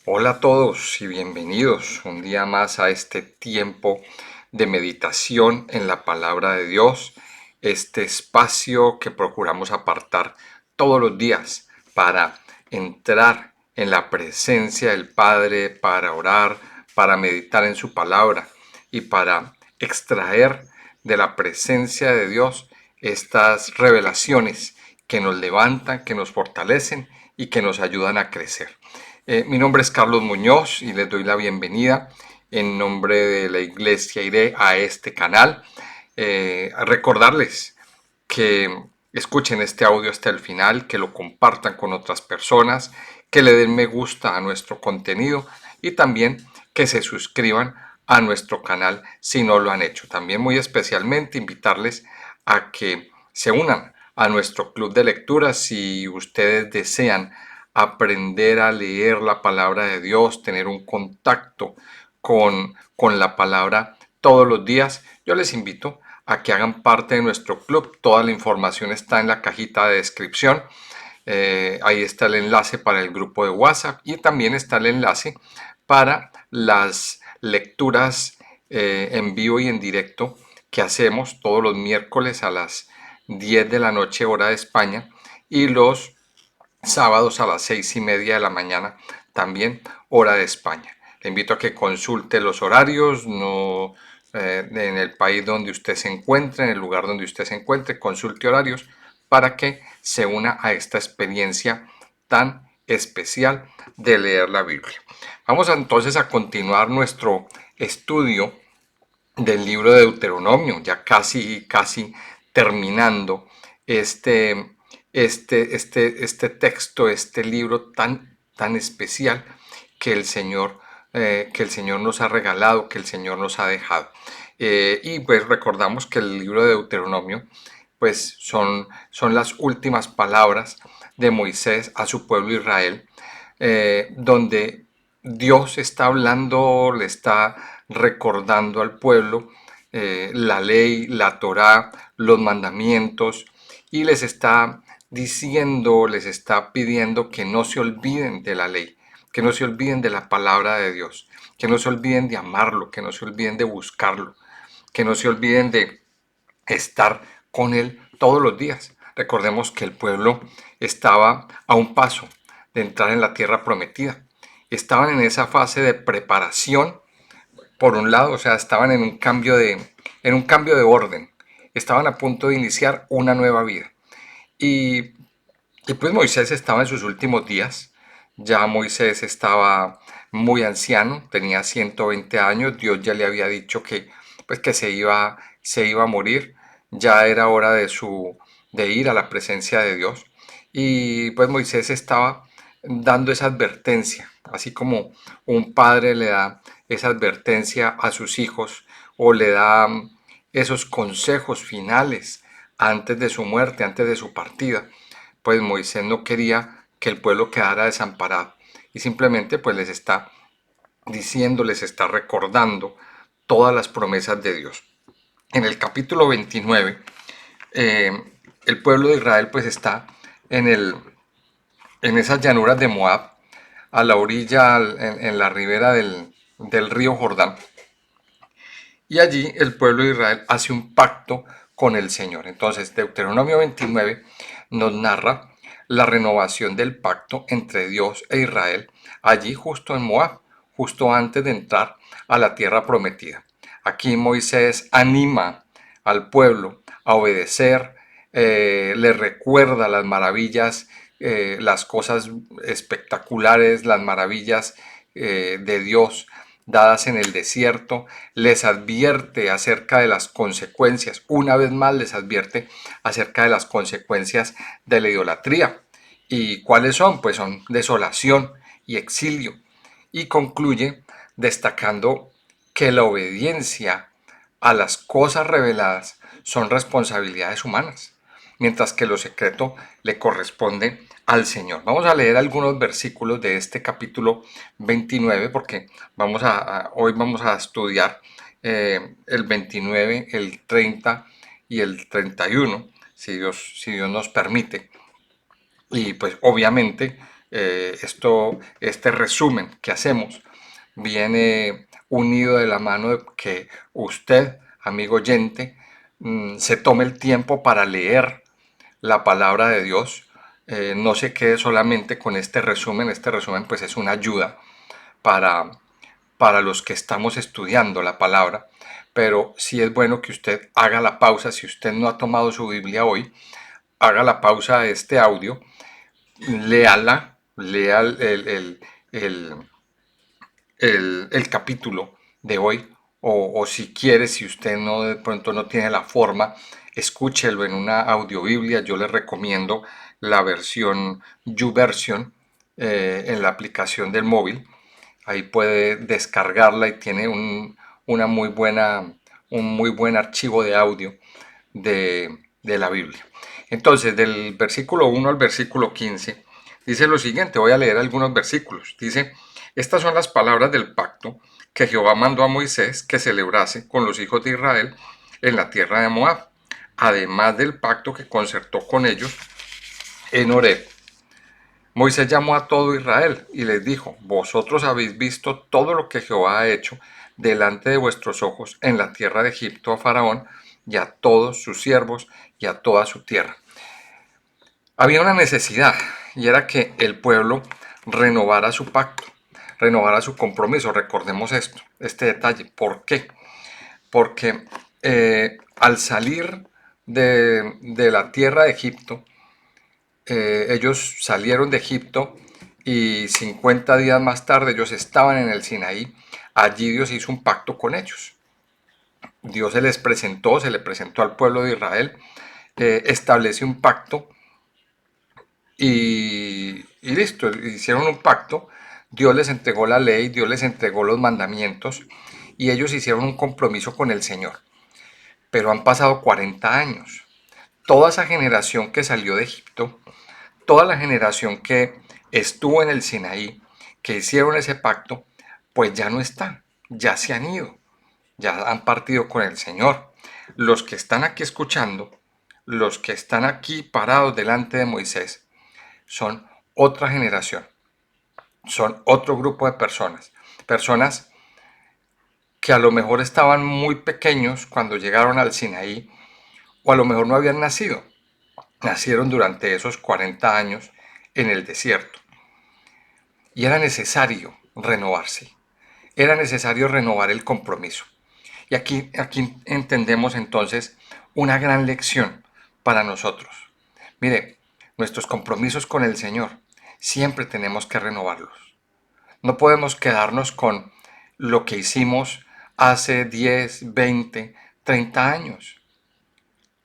Hola a todos y bienvenidos un día más a este tiempo de meditación en la palabra de Dios, este espacio que procuramos apartar todos los días para entrar en la presencia del Padre, para orar, para meditar en su palabra y para extraer de la presencia de Dios estas revelaciones que nos levantan, que nos fortalecen y que nos ayudan a crecer. Mi nombre es Carlos Muñoz y les doy la bienvenida en nombre de la Iglesia IRE a este canal. A recordarles que escuchen este audio hasta el final, que lo compartan con otras personas, que le den me gusta a nuestro contenido y también que se suscriban a nuestro canal si no lo han hecho. También muy especialmente invitarles a que se unan a nuestro club de lectura si ustedes desean aprender a leer la palabra de Dios, tener un contacto con la palabra todos los días. Yo les invito a que hagan parte de nuestro club. Toda la información está en la cajita de descripción. Ahí está el enlace para el grupo de WhatsApp y también está el enlace para las lecturas en vivo y en directo que hacemos todos los miércoles a las 10 de la noche hora de España y los sábados a las 6:30 de la mañana, también hora de España. Le invito a que consulte los horarios, no, en el país donde usted se encuentre, en el lugar donde usted se encuentre, consulte horarios para que se una a esta experiencia tan especial de leer la Biblia. Vamos entonces a continuar nuestro estudio del libro de Deuteronomio, ya casi terminando este, este texto, este libro tan especial que el Señor nos ha regalado, que el Señor nos ha dejado. Y pues recordamos que el libro de Deuteronomio pues son las últimas palabras de Moisés a su pueblo Israel, donde Dios está hablando, le está recordando al pueblo la ley, la Torá, los mandamientos, y les está diciendo, les está pidiendo que no se olviden de la ley, que no se olviden de la palabra de Dios, que no se olviden de amarlo, que no se olviden de buscarlo, que no se olviden de estar con Él todos los días. Recordemos que el pueblo estaba a un paso de entrar en la tierra prometida. Estaban en esa fase de preparación, por un lado, o sea, estaban en un cambio de orden. Estaban a punto de iniciar una nueva vida. Y, y pues Moisés estaba en sus últimos días. Ya Moisés estaba muy anciano, tenía 120 años. Dios ya le había dicho que, pues, que se iba a morir. Ya era hora de ir a la presencia de Dios. Y pues Moisés estaba dando esa advertencia, así como un padre le da esa advertencia a sus hijos o le da esos consejos finales antes de su muerte, antes de su partida. Pues Moisés no quería que el pueblo quedara desamparado y simplemente pues les está diciendo, les está recordando todas las promesas de Dios. En el capítulo 29, eh, el pueblo de Israel pues está en, en esas llanuras de Moab, a la orilla, en la ribera del río Jordán. Y allí el pueblo de Israel hace un pacto con el Señor. Entonces, Deuteronomio 29 nos narra la renovación del pacto entre Dios e Israel, allí justo en Moab, justo antes de entrar a la tierra prometida. Aquí Moisés anima al pueblo a obedecer, le recuerda las maravillas, las cosas espectaculares, las maravillas de Dios dadas en el desierto, les advierte acerca de las consecuencias, una vez más les advierte acerca de las consecuencias de la idolatría. ¿Y cuáles son? Pues son desolación y exilio. Y concluye destacando que la obediencia a las cosas reveladas son responsabilidades humanas, mientras que lo secreto le corresponde al Señor. Vamos a leer algunos versículos de este capítulo 29 porque hoy vamos a estudiar el 29, el 30 y el 31, si Dios nos permite. Y pues obviamente Este resumen que hacemos viene unido de la mano de que usted, amigo oyente, se tome el tiempo para leer la palabra de Dios. No se quede solamente con este resumen. Este resumen pues es una ayuda para, para los que estamos estudiando la palabra, pero sí es bueno que usted haga la pausa. Si usted no ha tomado su Biblia hoy, haga la pausa de este audio, léala, lea el, el capítulo de hoy, o si quiere, si usted no de pronto no tiene la forma, escúchelo en una audiobiblia. Yo le recomiendo la versión YouVersion en la aplicación del móvil. Ahí puede descargarla y tiene una un muy buen archivo de audio de la Biblia. Entonces, del versículo 1 al versículo 15, dice lo siguiente. Voy a leer algunos versículos. Dice: estas son las palabras del pacto que Jehová mandó a Moisés que celebrase con los hijos de Israel en la tierra de Moab, además del pacto que concertó con ellos en Horeb. Moisés llamó a todo Israel y les dijo: vosotros habéis visto todo lo que Jehová ha hecho delante de vuestros ojos en la tierra de Egipto a Faraón y a todos sus siervos y a toda su tierra. Había una necesidad, y era que el pueblo renovara su pacto, renovara su compromiso. Recordemos este detalle. ¿Por qué? Porque al salir de la tierra de Egipto, ellos salieron de Egipto y 50 días más tarde ellos estaban en el Sinaí. Allí Dios hizo un pacto con ellos. Dios se le presentó al pueblo de Israel, establece un pacto y listo, hicieron un pacto. Dios les entregó la ley, Dios les entregó los mandamientos y ellos hicieron un compromiso con el Señor. Pero han pasado 40 años. Toda esa generación que salió de Egipto, toda la generación que estuvo en el Sinaí, que hicieron ese pacto, pues ya no están, ya se han ido, ya han partido con el Señor. Los que están aquí escuchando, los que están aquí parados delante de Moisés, son otra generación, son otro grupo de personas, personas que a lo mejor estaban muy pequeños cuando llegaron al Sinaí, o a lo mejor no habían nacido, nacieron durante esos 40 años en el desierto. Y era necesario renovarse, era necesario renovar el compromiso. Y aquí entendemos entonces una gran lección para nosotros. Mire, nuestros compromisos con el Señor siempre tenemos que renovarlos. No podemos quedarnos con lo que hicimos hace 10, 20, 30 años.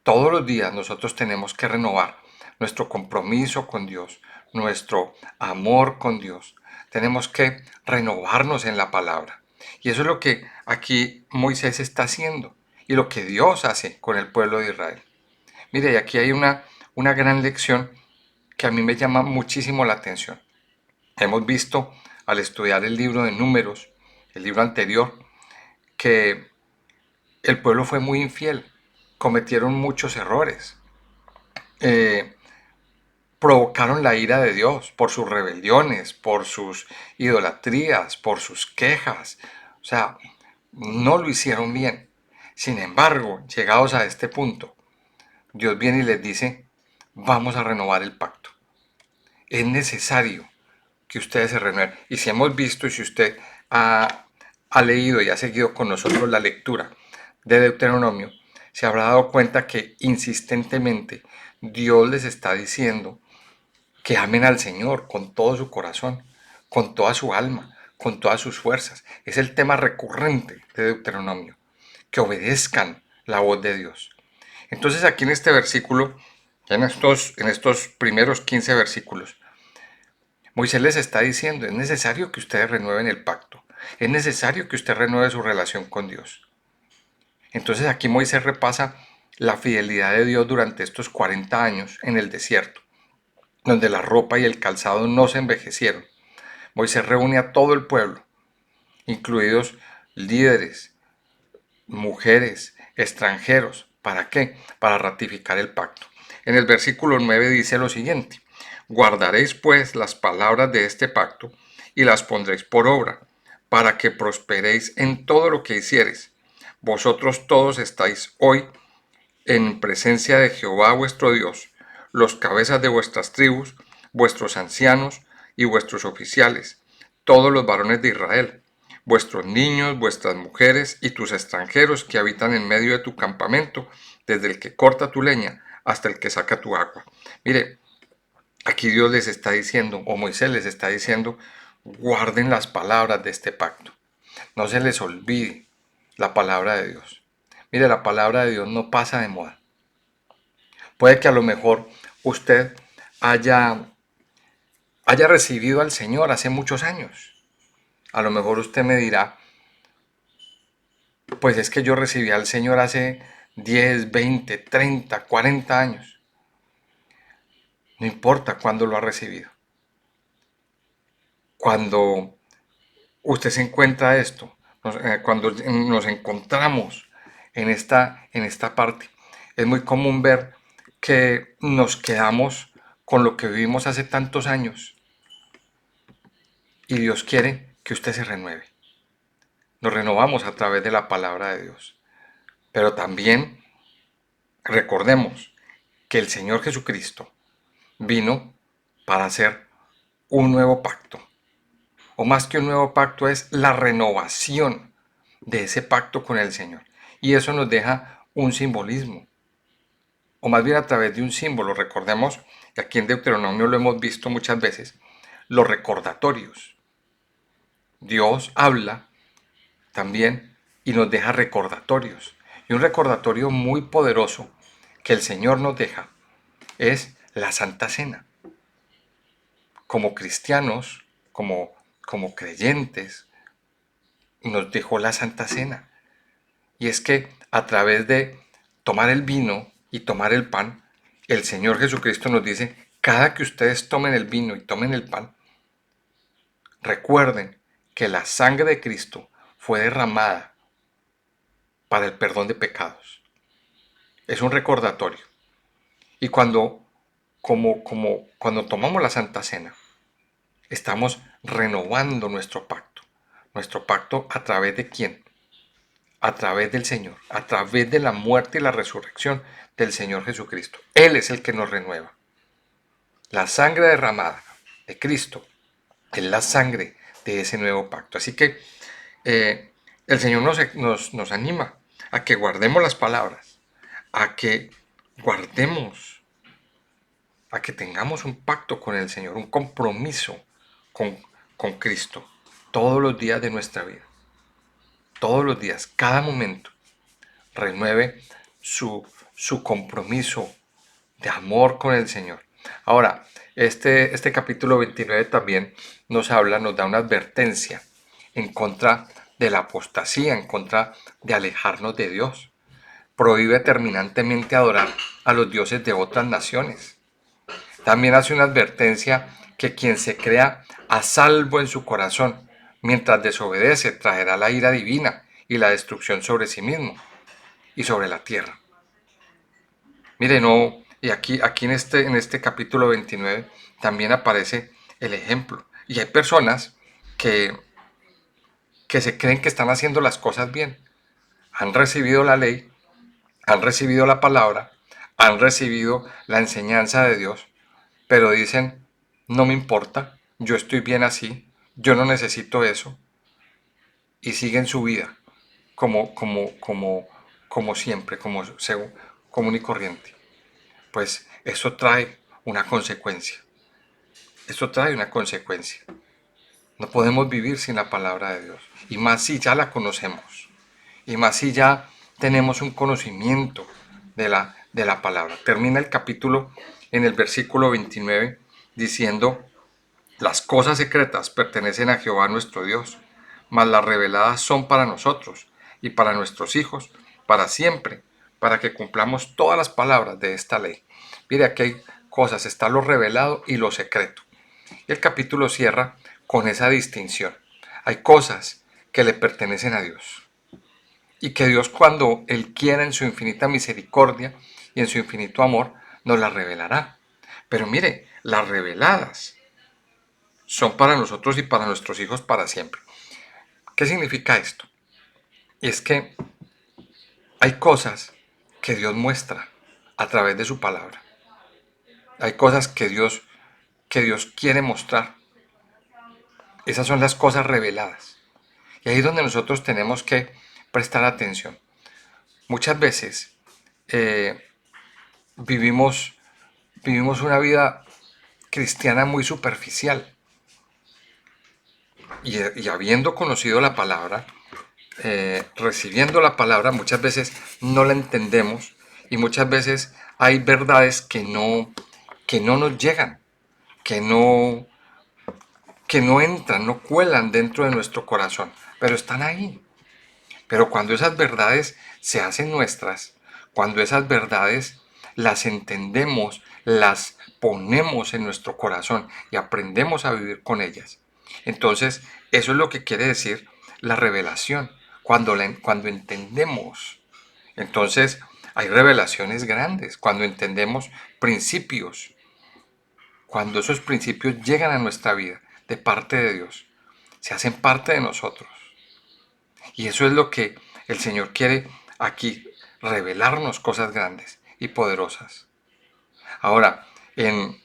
Todos los días nosotros tenemos que renovar nuestro compromiso con Dios, nuestro amor con Dios. Tenemos que renovarnos en la palabra. Y eso es lo que aquí Moisés está haciendo y lo que Dios hace con el pueblo de Israel. Mire, y aquí hay una gran lección que a mí me llama muchísimo la atención. Hemos visto al estudiar el libro de Números, el libro anterior, que el pueblo fue muy infiel, cometieron muchos errores, eh, provocaron la ira de Dios por sus rebeliones, por sus idolatrías, por sus quejas. O sea, no lo hicieron bien. Sin embargo, llegados a este punto, Dios viene y les dice: vamos a renovar el pacto. Es necesario que ustedes se renueven. Y si hemos visto, y si usted ha leído y ha seguido con nosotros la lectura de Deuteronomio, se habrá dado cuenta que insistentemente Dios les está diciendo que amen al Señor con todo su corazón, con toda su alma, con todas sus fuerzas. Es el tema recurrente de Deuteronomio, que obedezcan la voz de Dios. Entonces aquí en este versículo, en estos primeros 15 versículos, Moisés les está diciendo: es necesario que ustedes renueven el pacto, es necesario que usted renueve su relación con Dios. Entonces aquí Moisés repasa la fidelidad de Dios durante estos 40 años en el desierto, donde la ropa y el calzado no se envejecieron. Moisés reúne a todo el pueblo, incluidos líderes, mujeres, extranjeros. ¿Para qué? Para ratificar el pacto. En el versículo 9 dice lo siguiente: Guardaréis pues las palabras de este pacto y las pondréis por obra, para que prosperéis en todo lo que hiciereis. Vosotros todos estáis hoy en presencia de Jehová vuestro Dios, los cabezas de vuestras tribus, vuestros ancianos y vuestros oficiales, todos los varones de Israel, vuestros niños, vuestras mujeres y tus extranjeros que habitan en medio de tu campamento, desde el que corta tu leña hasta el que saca tu agua. Mire, aquí Dios les está diciendo, o Moisés les está diciendo, guarden las palabras de este pacto. No se les olvide la palabra de Dios. Mire, la palabra de Dios no pasa de moda. Puede que a lo mejor usted haya recibido al Señor hace muchos años. A lo mejor usted me dirá, pues es que yo recibí al Señor hace 10, 20, 30, 40 años. No importa cuándo lo ha recibido. Cuando usted se encuentra esto, cuando nos encontramos en esta parte, es muy común ver que nos quedamos con lo que vivimos hace tantos años y Dios quiere que usted se renueve. Nos renovamos a través de la palabra de Dios. Pero también recordemos que el Señor Jesucristo vino para hacer un nuevo pacto. O más que un nuevo pacto, es la renovación de ese pacto con el Señor. Y eso nos deja un simbolismo. O más bien a través de un símbolo. Recordemos, que aquí en Deuteronomio lo hemos visto muchas veces, los recordatorios. Dios habla también y nos deja recordatorios. Y un recordatorio muy poderoso que el Señor nos deja es la Santa Cena. Como cristianos, como creyentes, nos dejó la Santa Cena. Y es que a través de tomar el vino y tomar el pan, el Señor Jesucristo nos dice, cada que ustedes tomen el vino y tomen el pan, recuerden que la sangre de Cristo fue derramada para el perdón de pecados. Es un recordatorio. Y cuando tomamos la Santa Cena, estamos renovando nuestro pacto. Nuestro pacto a través de quién? A través del Señor, a través de la muerte y la resurrección del Señor Jesucristo. Él es el que nos renueva. La sangre derramada de Cristo es la sangre de ese nuevo pacto. Así que el Señor nos anima a que guardemos las palabras, a que guardemos, a que tengamos un pacto con el Señor, un compromiso con Cristo todos los días de nuestra vida. Todos los días, cada momento, renueve su compromiso de amor con el Señor. Ahora, este capítulo 29 también nos da una advertencia en contra de la apostasía, en contra de alejarnos de Dios. Prohíbe terminantemente adorar a los dioses de otras naciones. También hace una advertencia que quien se crea a salvo en su corazón, mientras desobedece, traerá la ira divina y la destrucción sobre sí mismo y sobre la tierra. Mire, no, y aquí en este capítulo 29 también aparece el ejemplo. Y hay personas que, que se creen que están haciendo las cosas bien. Han recibido la ley, han recibido la palabra, han recibido la enseñanza de Dios, pero dicen, no me importa, yo estoy bien así, yo no necesito eso, y siguen su vida como siempre, común y corriente. Pues eso trae una consecuencia. Eso trae una consecuencia. No podemos vivir sin la palabra de Dios. Y más si ya la conocemos. Y más si ya tenemos un conocimiento de la palabra. Termina el capítulo en el versículo 29 diciendo, las cosas secretas pertenecen a Jehová nuestro Dios, mas las reveladas son para nosotros y para nuestros hijos, para siempre, para que cumplamos todas las palabras de esta ley. Mire, aquí hay cosas, está lo revelado y lo secreto. Y el capítulo cierra con esa distinción. Hay cosas que le pertenecen a Dios y que Dios, cuando Él quiera en su infinita misericordia y en su infinito amor, nos las revelará. Pero mire, las reveladas son para nosotros y para nuestros hijos para siempre. ¿Qué significa esto? Y es que hay cosas que Dios muestra a través de su palabra. Hay cosas que Dios quiere mostrar. Esas son las cosas reveladas. Y ahí es donde nosotros tenemos que prestar atención. Muchas veces eh, vivimos, vivimos una vida cristiana muy superficial. Y habiendo conocido la palabra, recibiendo la palabra, muchas veces no la entendemos y muchas veces hay verdades que no nos llegan, que no, que no entran, no cuelan dentro de nuestro corazón, pero están ahí. Pero cuando esas verdades se hacen nuestras, cuando esas verdades las entendemos, las ponemos en nuestro corazón y aprendemos a vivir con ellas, entonces eso es lo que quiere decir la revelación. Cuando entendemos, entonces hay revelaciones grandes, cuando entendemos principios, cuando esos principios llegan a nuestra vida de parte de Dios, se hacen parte de nosotros. Y eso es lo que el Señor quiere aquí, revelarnos cosas grandes y poderosas. Ahora, en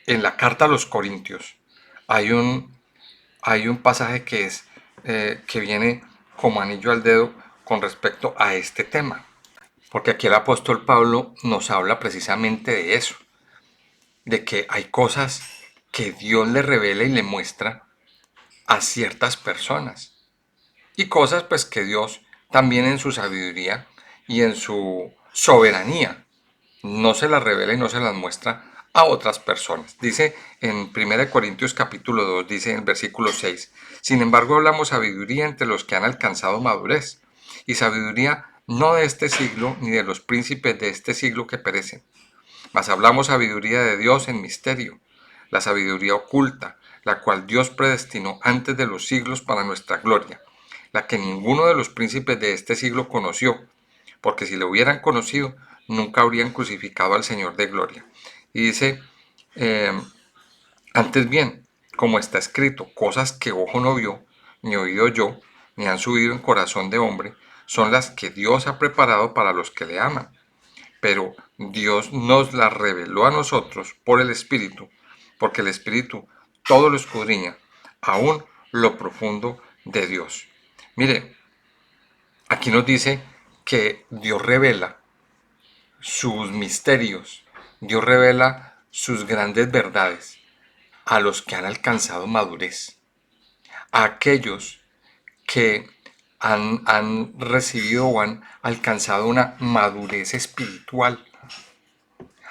la carta a los Corintios hay hay un pasaje que viene como anillo al dedo con respecto a este tema. Porque aquí el apóstol Pablo nos habla precisamente de eso, de que hay cosas que Dios le revela y le muestra a ciertas personas. Y cosas pues que Dios también en su sabiduría y en su soberanía no se las revela y no se las muestra a otras personas. Dice en 1 Corintios capítulo 2, dice en el versículo 6, sin embargo hablamos sabiduría entre los que han alcanzado madurez, y sabiduría no de este siglo ni de los príncipes de este siglo que perecen, mas hablamos sabiduría de Dios en misterio, la sabiduría oculta, la cual Dios predestinó antes de los siglos para nuestra gloria, la que ninguno de los príncipes de este siglo conoció, porque si lo hubieran conocido, nunca habrían crucificado al Señor de gloria. Y dice, eh, antes bien, como está escrito, cosas que ojo no vio, ni oído yo, ni han subido en corazón de hombre, son las que Dios ha preparado para los que le aman. Pero Dios nos las reveló a nosotros por el Espíritu, porque el Espíritu todo lo escudriña, aún lo profundo de Dios. Mire, aquí nos dice que Dios revela sus misterios, Dios revela sus grandes verdades a los que han alcanzado madurez, a aquellos que han recibido o han alcanzado una madurez espiritual,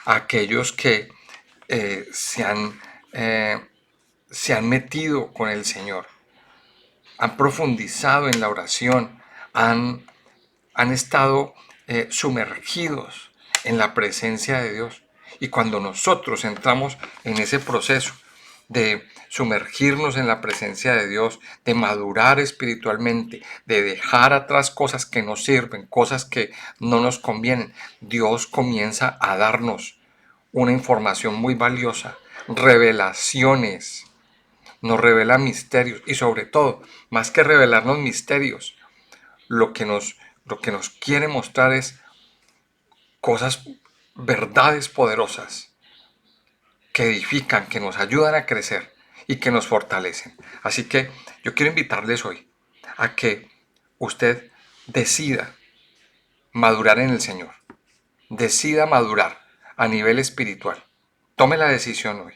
a aquellos que eh, se, han, eh, se han metido con el Señor, han profundizado en la oración, han estado sumergidos en la presencia de Dios. Y cuando nosotros entramos en ese proceso de sumergirnos en la presencia de Dios, de madurar espiritualmente, de dejar atrás cosas que no sirven, cosas que no nos convienen, Dios comienza a darnos una información muy valiosa, revelaciones, nos revela misterios y sobre todo, más que revelarnos misterios, lo que lo que nos quiere mostrar es cosas, verdades poderosas que edifican, que nos ayudan a crecer y que nos fortalecen. Así que yo quiero invitarles hoy a que usted decida madurar en el Señor, decida madurar a nivel espiritual. Tome la decisión hoy.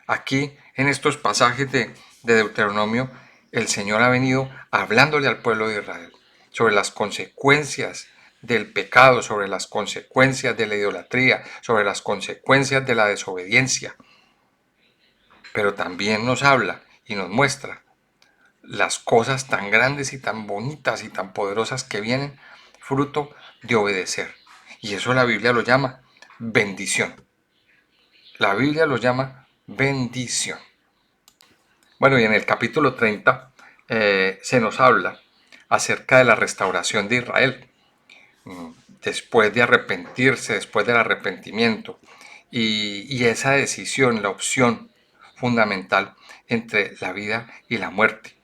Aquí, en estos pasajes de Deuteronomio, el Señor ha venido hablándole al pueblo de Israel sobre las consecuencias del pecado, sobre las consecuencias de la idolatría, sobre las consecuencias de la desobediencia. Pero también nos habla y nos muestra las cosas tan grandes y tan bonitas y tan poderosas que vienen fruto de obedecer. Y eso la Biblia lo llama bendición. La Biblia lo llama bendición. Bueno, y en el capítulo 30 se nos habla acerca de la restauración de Israel, después de arrepentirse, después del arrepentimiento. y esa decisión, la opción fundamental entre la vida y la muerte.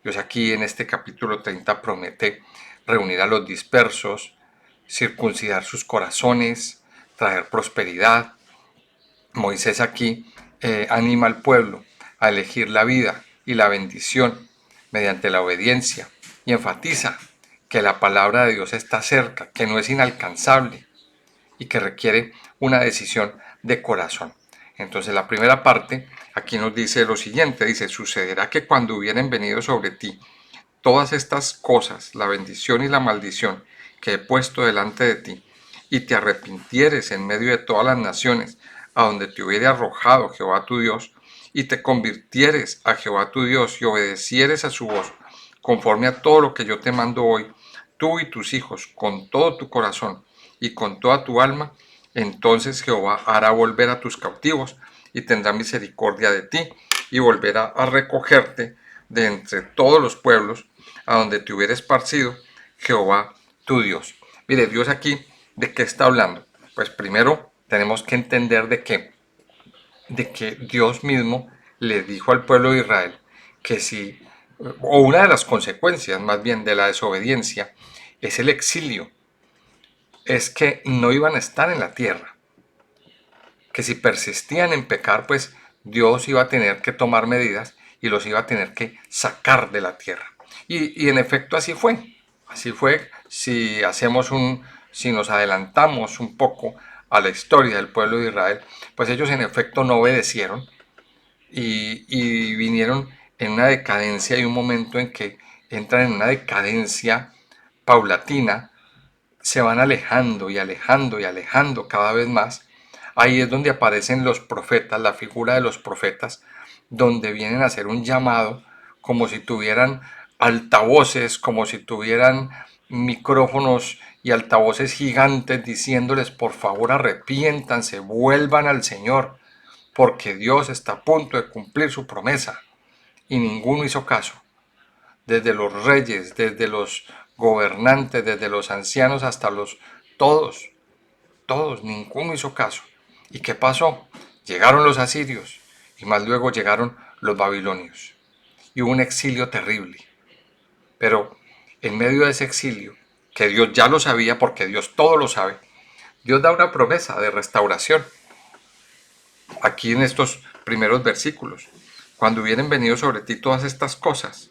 Dios aquí en este capítulo 30 promete reunir a los dispersos, circuncidar sus corazones, traer prosperidad. Moisés aquí anima al pueblo a elegir la vida y la bendición mediante la obediencia y enfatiza que la palabra de Dios está cerca, que no es inalcanzable y que requiere una decisión de corazón. Entonces la primera parte aquí nos dice lo siguiente, dice, sucederá que cuando hubieren venido sobre ti todas estas cosas, la bendición y la maldición que he puesto delante de ti, y te arrepintieres en medio de todas las naciones, a donde te hubiere arrojado Jehová tu Dios, y te convirtieres a Jehová tu Dios y obedecieres a su voz, conforme a todo lo que yo te mando hoy, tú y tus hijos, con todo tu corazón y con toda tu alma, entonces Jehová hará volver a tus cautivos y tendrá misericordia de ti y volverá a recogerte de entre todos los pueblos a donde te hubiera esparcido Jehová tu Dios. Mire, Dios aquí, ¿de qué está hablando? Pues primero tenemos que entender de que Dios mismo le dijo al pueblo de Israel que si, o una de las consecuencias más bien de la desobediencia, es el exilio, es que no iban a estar en la tierra, que si persistían en pecar, pues Dios iba a tener que tomar medidas y los iba a tener que sacar de la tierra. Y en efecto así fue. Así fue si nos adelantamos un poco a la historia del pueblo de Israel, pues ellos en efecto no obedecieron y vinieron en una decadencia y un momento en que entran en una decadencia paulatina, se van alejando y alejando y alejando cada vez más. Ahí es donde aparecen los profetas, la figura de los profetas, donde vienen a hacer un llamado como si tuvieran altavoces, como si tuvieran micrófonos y altavoces gigantes diciéndoles por favor arrepiéntanse, vuelvan al Señor, porque Dios está a punto de cumplir su promesa. Y ninguno hizo caso, desde los reyes, desde los gobernantes, desde los ancianos hasta todos, todos, ninguno hizo caso. ¿Y qué pasó? Llegaron los asirios y más luego llegaron los babilonios. Y hubo un exilio terrible. Pero en medio de ese exilio, que Dios ya lo sabía porque Dios todo lo sabe, Dios da una promesa de restauración. Aquí en estos primeros versículos, cuando hubieran venido sobre ti todas estas cosas,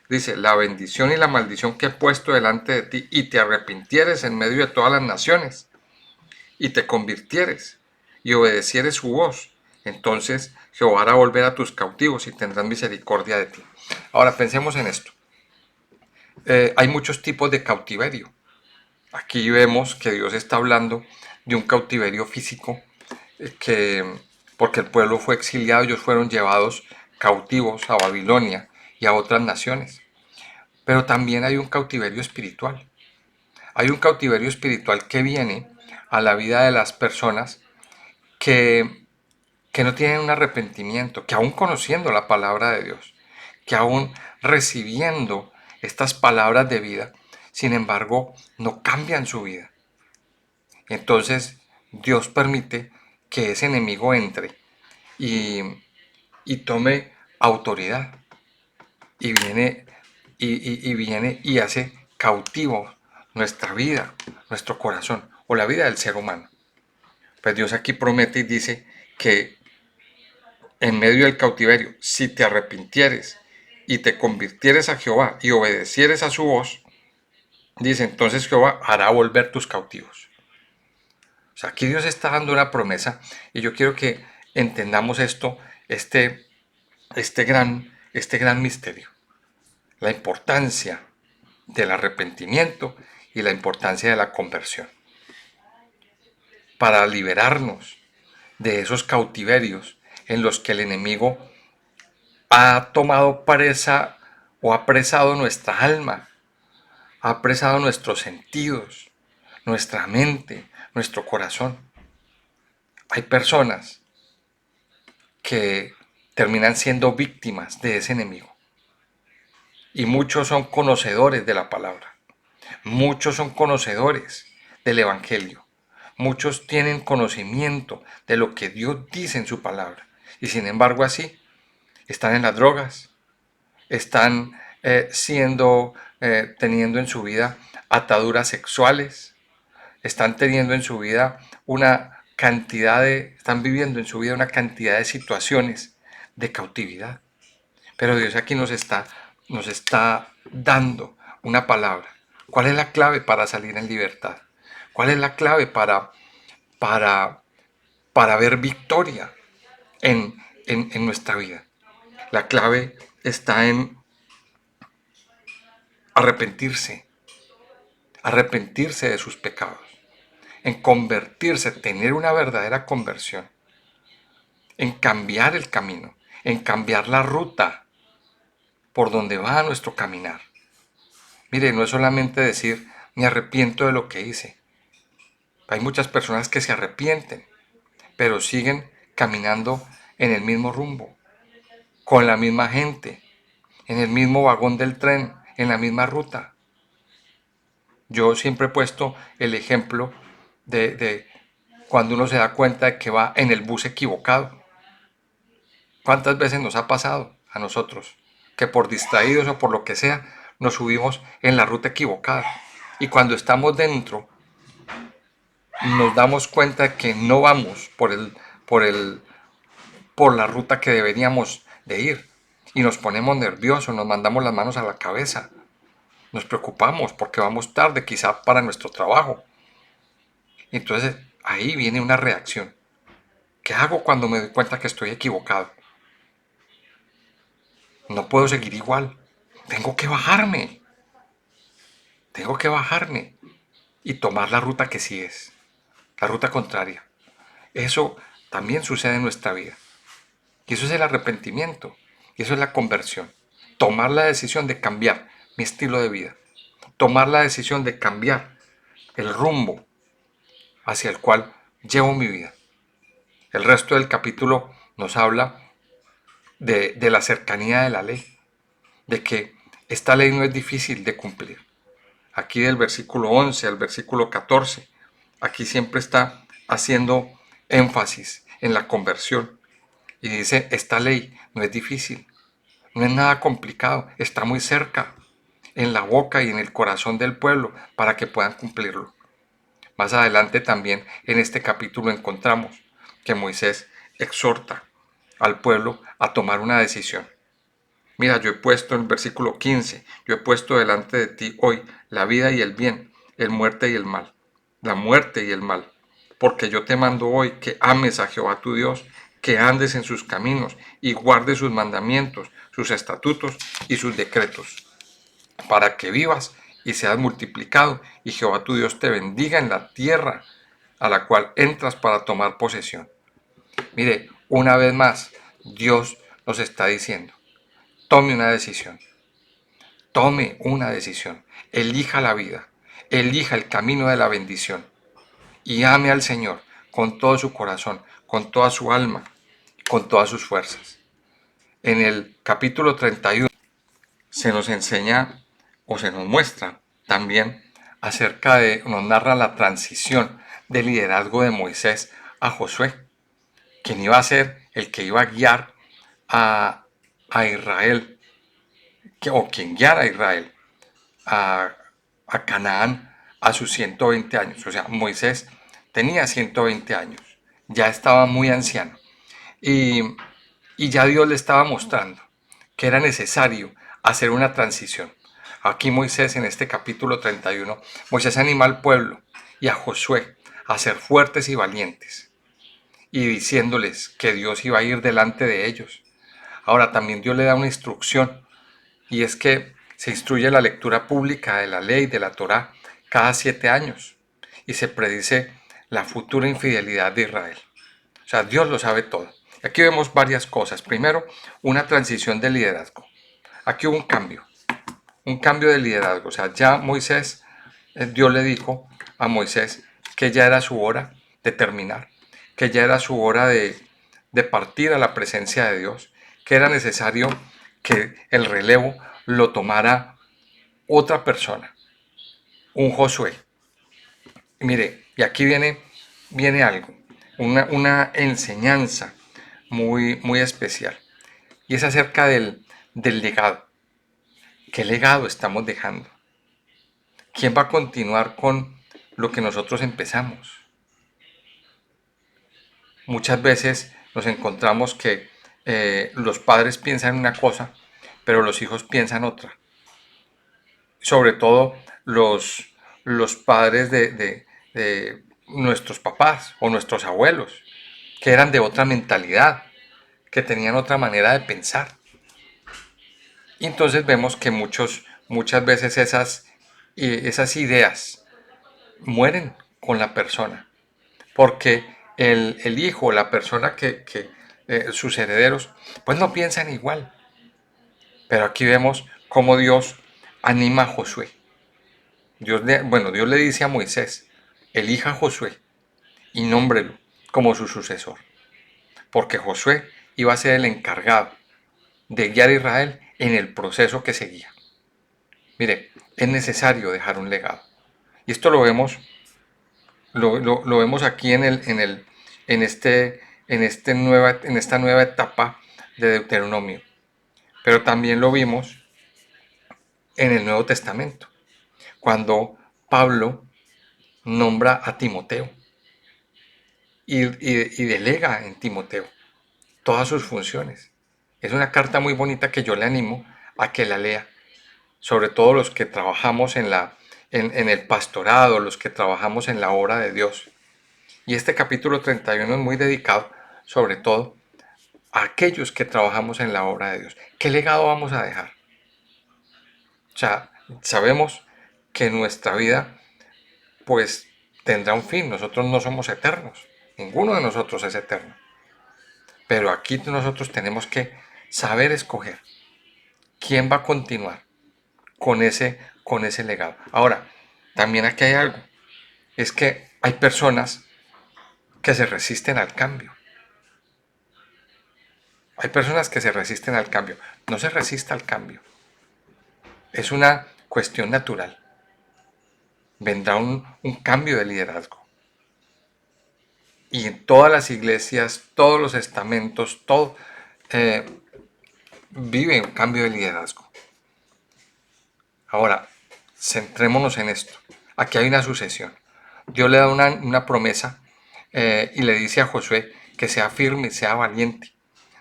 dice, la bendición y la maldición que he puesto delante de ti, y te arrepintieres en medio de todas las naciones, y te convirtieres, y obedecieres su voz, entonces Jehová hará volver a tus cautivos y tendrán misericordia de ti. Ahora pensemos en esto. Hay muchos tipos de cautiverio. Aquí vemos que Dios está hablando de un cautiverio físico, que porque el pueblo fue exiliado, ellos fueron llevados cautivos a Babilonia y a otras naciones. Pero también hay un cautiverio espiritual. Hay un cautiverio espiritual que viene a la vida de las personas que, que no tienen un arrepentimiento, que aún conociendo la palabra de Dios, que aún recibiendo estas palabras de vida, sin embargo, no cambian su vida. Entonces, Dios permite que ese enemigo entre y, y tome autoridad y viene y hace cautivo nuestra vida, nuestro corazón o la vida del ser humano. Pues Dios aquí promete y dice que en medio del cautiverio, si te arrepintieres y te convirtieres a Jehová y obedecieres a su voz, dice entonces Jehová hará volver tus cautivos. O sea, aquí Dios está dando una promesa y yo quiero que entendamos esto, este gran misterio, la importancia del arrepentimiento y la importancia de la conversión para liberarnos de esos cautiverios en los que el enemigo ha tomado presa o ha apresado nuestra alma, ha apresado nuestros sentidos, nuestra mente, nuestro corazón. Hay personas que terminan siendo víctimas de ese enemigo y muchos son conocedores de la palabra, muchos son conocedores del Evangelio, Muchos tienen conocimiento de lo que Dios dice en su palabra. Y sin embargo así, están en las drogas, están teniendo en su vida ataduras sexuales, están teniendo en su vida están viviendo en su vida una cantidad de situaciones de cautividad. Pero Dios aquí nos está dando una palabra. ¿Cuál es la clave para salir en libertad? ¿Cuál es la clave para, para ver victoria en nuestra vida? La clave está en arrepentirse, arrepentirse de sus pecados, en convertirse, tener una verdadera conversión, en cambiar el camino, en cambiar la ruta por donde va nuestro caminar. Mire, no es solamente decir, me arrepiento de lo que hice. Hay muchas personas que se arrepienten, pero siguen caminando en el mismo rumbo, con la misma gente, en el mismo vagón del tren, en la misma ruta. Yo siempre he puesto el ejemplo de cuando uno se da cuenta de que va en el bus equivocado. ¿Cuántas veces nos ha pasado a nosotros que por distraídos o por lo que sea nos subimos en la ruta equivocada? Y cuando estamos dentro nos damos cuenta de que no vamos por la ruta que deberíamos de ir. Y nos ponemos nerviosos, nos mandamos las manos a la cabeza. Nos preocupamos porque vamos tarde quizá para nuestro trabajo. Entonces ahí viene una reacción. ¿Qué hago cuando me doy cuenta que estoy equivocado? No puedo seguir igual. Tengo que bajarme. Tengo que bajarme y tomar la ruta que sí es. La ruta contraria. Eso también sucede en nuestra vida. Y eso es el arrepentimiento. Y eso es la conversión. Tomar la decisión de cambiar mi estilo de vida. Tomar la decisión de cambiar el rumbo hacia el cual llevo mi vida. El resto del capítulo nos habla de la cercanía de la ley, de que esta ley no es difícil de cumplir. Aquí del versículo 11 al versículo 14, aquí siempre está haciendo énfasis en la conversión. Y dice, esta ley no es difícil, no es nada complicado, está muy cerca, en la boca y en el corazón del pueblo para que puedan cumplirlo. Más adelante también en este capítulo encontramos que Moisés exhorta al pueblo a tomar una decisión. Mira, yo he puesto en el versículo 15, yo he puesto delante de ti hoy la vida y el bien, el muerte y el mal, la muerte y el mal, porque yo te mando hoy que ames a Jehová tu Dios, que andes en sus caminos y guardes sus mandamientos, sus estatutos y sus decretos, para que vivas y seas multiplicado y Jehová tu Dios te bendiga en la tierra a la cual entras para tomar posesión. Mire, una vez más, Dios nos está diciendo, tome una decisión. Tome una decisión. Elija la vida. Elija el camino de la bendición. Y ame al Señor con todo su corazón, con toda su alma, con todas sus fuerzas. En el capítulo 31 se nos enseña o se nos muestra también nos narra la transición del liderazgo de Moisés a Josué, quien iba a ser el que iba a guiar a Israel o quien guiara a Israel a, a Canaán a sus 120 años. O sea, Moisés tenía 120 años, ya estaba muy anciano. Y, y ya Dios le estaba mostrando que era necesario hacer una transición. Aquí Moisés, en este capítulo 31, Moisés anima al pueblo y a Josué a ser fuertes y valientes, y diciéndoles que Dios iba a ir delante de ellos. Ahora también Dios le da una instrucción, y es que se instruye la lectura pública de la ley de la Torá cada 7 años y se predice la futura infidelidad de Israel. O sea, Dios lo sabe todo. Aquí vemos varias cosas. Primero, una transición de liderazgo. Aquí hubo un cambio de liderazgo. O sea, ya Moisés, Dios le dijo a Moisés que ya era su hora de terminar, que ya era su hora de partir a la presencia de Dios, que era necesario que el relevo lo tomara otra persona, un Josué. Y mire, y aquí viene viene algo, una enseñanza muy especial. Y es acerca del legado. ¿Qué legado estamos dejando? ¿Quién va a continuar con lo que nosotros empezamos? Muchas veces nos encontramos que los padres piensan una cosa, pero los hijos piensan otra. Sobre todo los padres de nuestros papás o nuestros abuelos, que eran de otra mentalidad, que tenían otra manera de pensar. Y entonces vemos que muchas veces esas ideas mueren con la persona, porque el hijo, la persona sus herederos, pues no piensan igual. Pero aquí vemos cómo Dios anima a Josué. Dios le dice a Moisés, elija a Josué y nómbrelo como su sucesor, porque Josué iba a ser el encargado de guiar a Israel en el proceso que seguía. Mire, es necesario dejar un legado. Y esto lo vemos aquí en esta nueva etapa de Deuteronomio. Pero también lo vimos en el Nuevo Testamento, cuando Pablo nombra a Timoteo y delega en Timoteo todas sus funciones. Es una carta muy bonita que yo le animo a que la lea, sobre todo los que trabajamos en el pastorado, los que trabajamos en la obra de Dios. Y este capítulo 31 es muy dedicado, sobre todo, a aquellos que trabajamos en la obra de Dios. ¿Qué legado vamos a dejar? O sea, sabemos que nuestra vida, pues, tendrá un fin. Nosotros no somos eternos. Ninguno de nosotros es eterno. Pero aquí nosotros tenemos que saber escoger quién va a continuar con ese legado. Ahora, también aquí hay algo. Es que hay personas que se resisten al cambio. Hay personas que se resisten al cambio. No se resista al cambio. Es una cuestión natural. Vendrá un cambio de liderazgo. Y en todas las iglesias, todos los estamentos, todo eh, vive un cambio de liderazgo. Ahora, centrémonos en esto. Aquí hay una sucesión. Dios le da una promesa y le dice a Josué que sea firme, sea valiente.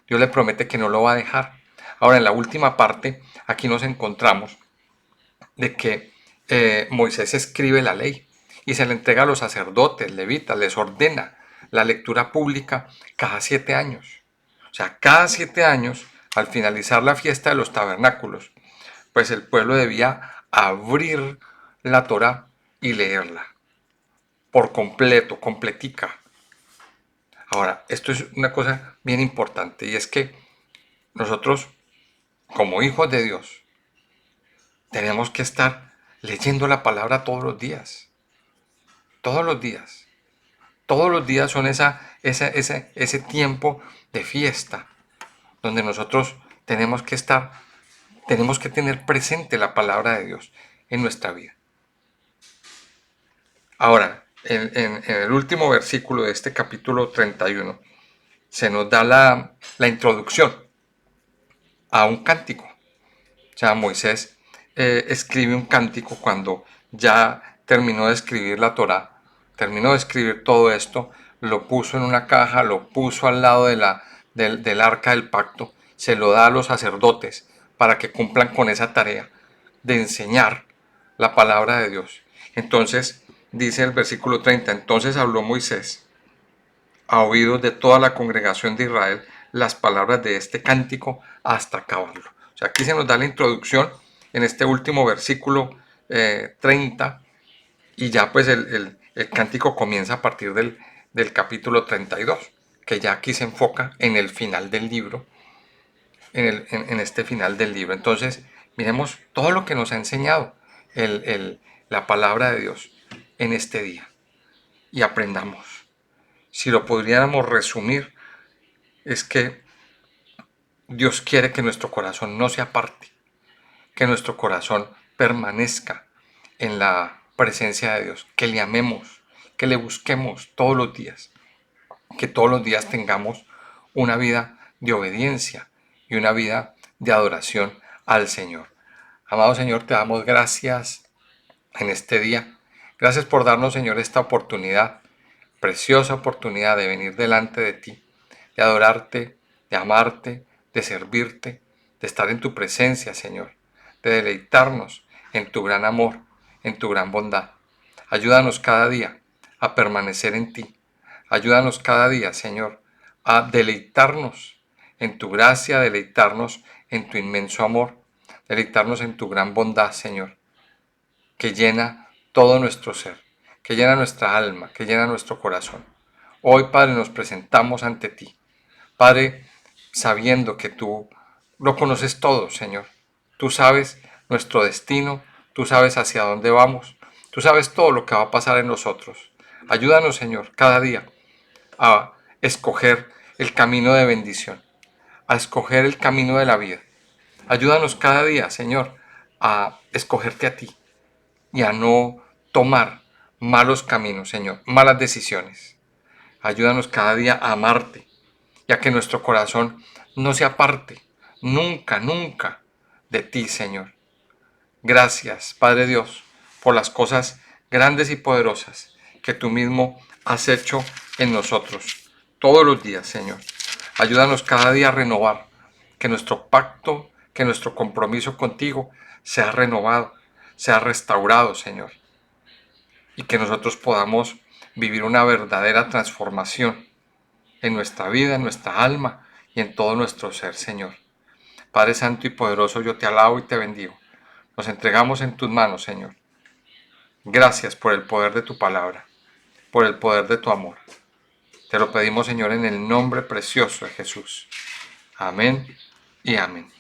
Dios le promete que no lo va a dejar. Ahora, en la última parte, aquí nos encontramos de que Moisés escribe la ley y se le entrega a los sacerdotes, levitas, les ordena la lectura pública cada 7 años. O sea, cada 7 años, al finalizar la fiesta de los tabernáculos, pues el pueblo debía abrir la Torá y leerla por completo, completica. Ahora, esto es una cosa bien importante y es que nosotros, como hijos de Dios, tenemos que estar leyendo la palabra todos los días. Todos los días. Todos los días son ese tiempo de fiesta donde nosotros tenemos que tener presente la palabra de Dios en nuestra vida. Ahora, en el último versículo de este capítulo 31 se nos da la introducción a un cántico. O sea, Moisés escribe un cántico cuando ya terminó de escribir la Torá, terminó de escribir todo esto, lo puso en una caja, lo puso al lado del arca del pacto, se lo da a los sacerdotes para que cumplan con esa tarea de enseñar la palabra de Dios. Entonces, dice el versículo 30, entonces habló Moisés a oídos de toda la congregación de Israel las palabras de este cántico hasta acabarlo. O sea, aquí se nos da la introducción en este último versículo 30 y ya pues el cántico comienza a partir del capítulo 32, que ya aquí se enfoca en el final del libro, en este final del libro. Entonces, miremos todo lo que nos ha enseñado la palabra de Dios en este día y aprendamos. Si lo podríamos resumir, es que Dios quiere que nuestro corazón no se aparte, que nuestro corazón permanezca en la presencia de Dios, que le amemos, que le busquemos todos los días, que todos los días tengamos una vida de obediencia y una vida de adoración al Señor. Amado Señor, te damos gracias en este día. Gracias por darnos, Señor, esta oportunidad, preciosa oportunidad de venir delante de ti, de adorarte, de amarte, de servirte, de estar en tu presencia, Señor, de deleitarnos en tu gran amor, en tu gran bondad. Ayúdanos cada día a permanecer en ti. Ayúdanos cada día, Señor, a deleitarnos en tu gracia, deleitarnos en tu inmenso amor, deleitarnos en tu gran bondad, Señor, que llena todo nuestro ser, que llena nuestra alma, que llena nuestro corazón. Hoy, Padre, nos presentamos ante ti. Padre, sabiendo que tú lo conoces todo, Señor. Tú sabes nuestro destino, tú sabes hacia dónde vamos, tú sabes todo lo que va a pasar en nosotros. Ayúdanos, Señor, cada día a escoger el camino de bendición, a escoger el camino de la vida. Ayúdanos cada día, Señor, a escogerte a ti y a no tomar malos caminos, Señor, malas decisiones. Ayúdanos cada día a amarte y a que nuestro corazón no se aparte nunca, nunca de ti, Señor. Gracias, Padre Dios, por las cosas grandes y poderosas que tú mismo has hecho en nosotros todos los días, Señor. Ayúdanos cada día a renovar, que nuestro pacto, que nuestro compromiso contigo sea renovado, sea restaurado, Señor, y que nosotros podamos vivir una verdadera transformación en nuestra vida, en nuestra alma y en todo nuestro ser, Señor. Padre Santo y poderoso, yo te alabo y te bendigo. Nos entregamos en tus manos, Señor. Gracias por el poder de tu palabra, por el poder de tu amor. Te lo pedimos, Señor, en el nombre precioso de Jesús. Amén y amén.